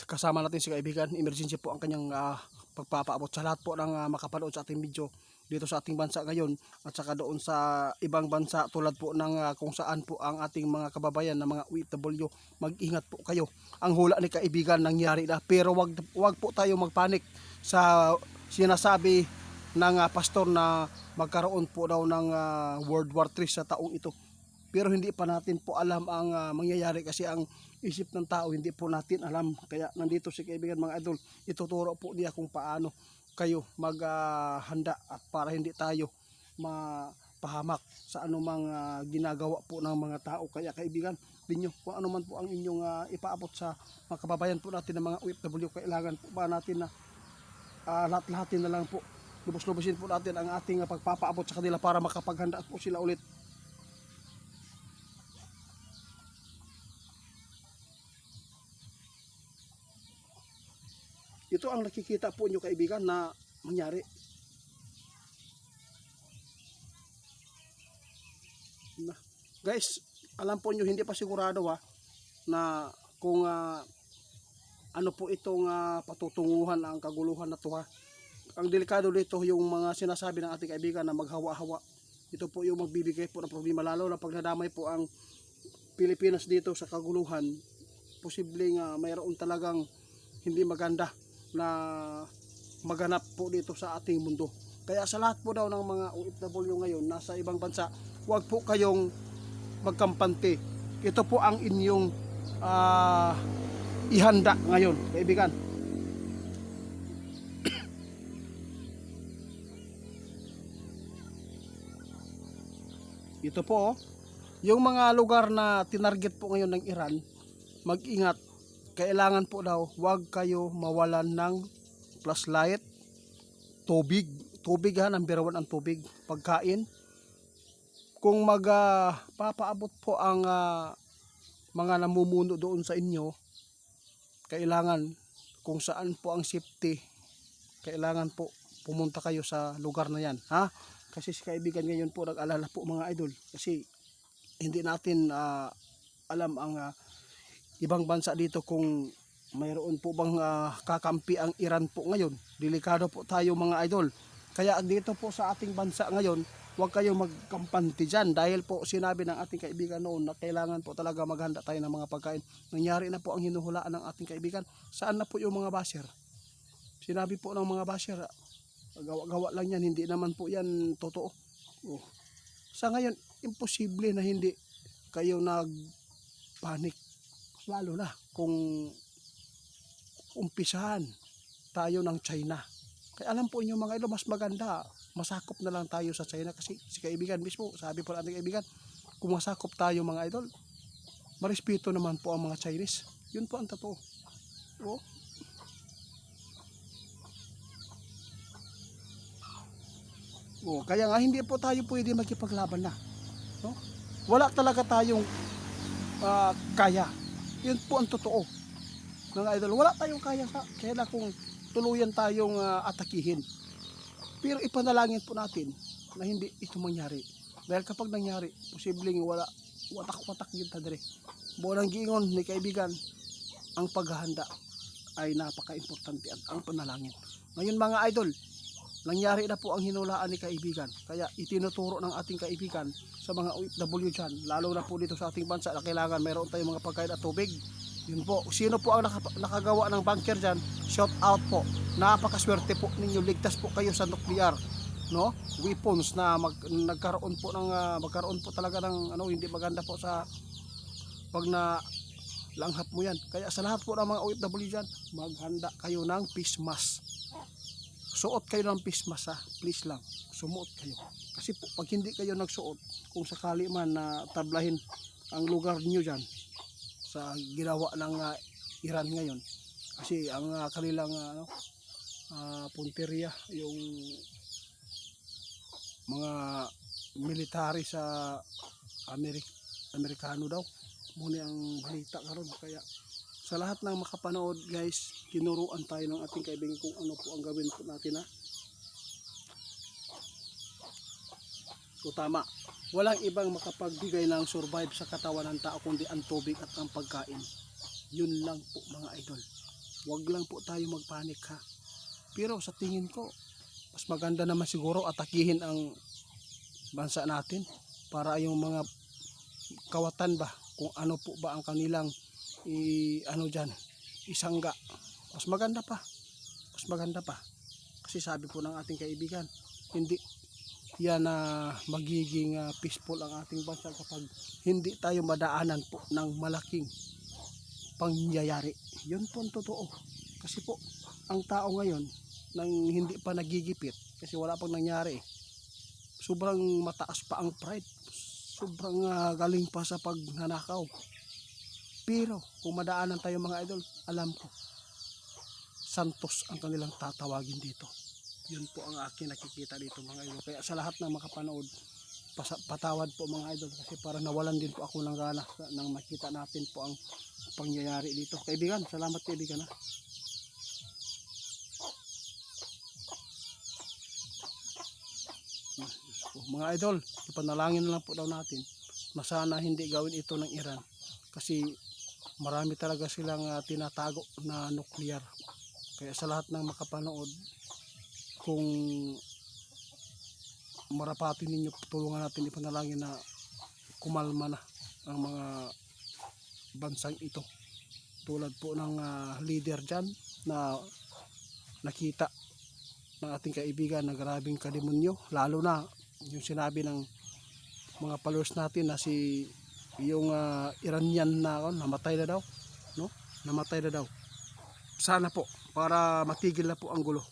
kasama natin si kaibigan. Emergency po ang kanyang pagpapaabot sa lahat po ng makapanood sa ating video dito sa ating bansa ngayon at saka doon sa ibang bansa tulad po ng kung saan po ang ating mga kababayan na mga OFW. Mag-ingat po kayo. Ang hula ni kaibigan nangyari na, pero wag po tayo magpanik sa sinasabi ng pastor na magkaroon po daw ng World War III sa taong ito. Pero hindi pa natin po alam ang mangyayari kasi ang isip ng tao hindi po natin alam. Kaya nandito si kaibigan mga idol, ituturo po niya kung paano kayo maghanda at para hindi tayo mapahamak sa anumang ginagawa po ng mga tao. Kaya kaibigan ninyo, kung ano man po ang inyong ipaabot sa mga kababayan po natin ng mga OFW, kailangan po ba natin na lahat-lahatin na lang po, lubos-lubosin po natin ang ating pagpapaabot sa kanila para makapaghanda po sila ulit. Ito ang nakikita po nyo kaibigan na mangyari. Guys, alam po nyo, hindi pa sigurado na kung ano po itong patutunguhan ang kaguluhan na to Ang delikado dito yung mga sinasabi ng ating kaibigan na maghawa-hawa. Ito po yung magbibigay po ng problema, lalo na pag nadamay po ang Pilipinas dito sa kaguluhan. Posibleng mayroon talagang hindi maganda na maganap po dito sa ating mundo. Kaya sa lahat po daw ng mga OFW ngayon nasa ibang bansa, huwag po kayong magkampante. Ito po ang inyong ihanda ngayon, kaibigan. Ito po, yung mga lugar na tinarget po ngayon ng Iran, mag-ingat. Kailangan po daw, huwag kayo mawalan ng flashlight, tubig. Tubig number 1 ang tubig. Pagkain. Kung papaabot po ang mga namumuno doon sa inyo, kailangan kung saan po ang safety, kailangan po pumunta kayo sa lugar na yan. Kasi si kaibigan ngayon po nag-alala po mga idol. Kasi hindi natin alam ang ibang bansa dito kung mayroon po bang kakampi ang Iran po ngayon. Delikado po tayo mga idol. Kaya dito po sa ating bansa ngayon, huwag kayo magkampante dyan. Dahil po sinabi ng ating kaibigan noon na kailangan po talaga maghanda tayo ng mga pagkain. Nangyari na po ang hinuhulaan ng ating kaibigan. Saan na po yung mga basher? Sinabi po ng mga basher, gawa-gawa lang yan, hindi naman po yan totoo. Sa ngayon, imposible na hindi kayo nagpanik. Lalo na kung umpisahan tayo ng China. Kaya alam po inyo mga idol, mas maganda, masakop na lang tayo sa China. Kasi si kaibigan mismo, sabi po natin kaibigan, kung masakop tayo mga idol, marespeto naman po ang mga Chinese. Yun po ang totoo. Kaya nga hindi po tayo pwede magkipaglaban na. Wala talaga tayong kaya. Yun po ang totoo. Mga idol, wala tayong kaya kaya kung tuluyan tayong atakihin. Pero ipanalangin po natin na hindi ito mangyari. Dahil kapag nangyari, posibleng wala watak-watak yun tadre. Buong giingon ni kaibigan, ang paghahanda ay napaka-importante at ang panalangin. Ngayon mga idol, nangyari na po ang hinulaan ni kaibigan. Kaya itinuturo ng ating kaibigan sa mga OFW dyan, lalo na po dito sa ating bansa na kailangan mayroon tayong mga pagkain at tubig. Yun po, sino po ang nakagawa ng bunker dyan, shout out po. Napakaswerte po ninyo, ligtas po kayo sa nuclear weapons na magkaroon po talaga ng hindi maganda po sa pag na langhap mo yan. Kaya sa lahat po ng mga OFW dyan, maghanda kayo ng face mask. Suot kayo ng face mask please lang, sumuot kayo. Kasi po, pag hindi kayo nagsuot, kung sakali man na tablahin ang lugar niyo dyan sa ginawa ng Iran ngayon, kasi ang kanilang punteriya, yung mga military sa Amerikano daw, muna ang balita karon. Kaya sa lahat ng makapanood guys, tinuruan tayo ng ating kaibigan kung ano po ang gawin po natin So tama, walang ibang makapagbigay ng survive sa katawan ng tao kundi ang tubig at ang pagkain. Yun lang po mga idol. wag lang po tayo magpanik ha. Pero sa tingin ko, mas maganda naman siguro atakihin ang bansa natin para yung mga kawatan ba, kung ano po ba ang kanilang ano dyan, isangga. Mas maganda pa. Mas maganda pa. Kasi sabi po ng ating kaibigan, hindi yan na magiging peaceful ang ating bansa kapag hindi tayo madaanan po ng malaking pangyayari. Yun po ang totoo. Kasi po, ang tao ngayon nang hindi pa nagigipit kasi wala pang nangyari. Sobrang mataas pa ang pride. Sobrang galing pa sa pagnanakaw. Pero kung madaanan tayo mga idol, alam ko, santos ang kanilang tatawagin dito. Yun po ang aking nakikita dito mga idol. Kaya sa lahat ng makapanood, patawad po mga idol kasi para nawalan din po ako ng gana nang makita natin po ang pangyayari dito. Kaibigan, salamat kaibigan ha. Mga idol, ipanalangin na lang po daw natin na sana hindi gawin ito ng Iran kasi marami talaga silang tinatago na nuclear. Kaya sa lahat ng makapanood, kung marapatin ninyo, tulungan natin ipanalangin na kumalma na ang mga bansang ito. Tulad po ng leader dyan na nakita ng ating kaibigan na grabing kademonyo, lalo na yung sinabi ng mga followers natin na si yung Iranian na namatay na daw, no? Namatay na daw. Sana po para matigil na po ang gulo.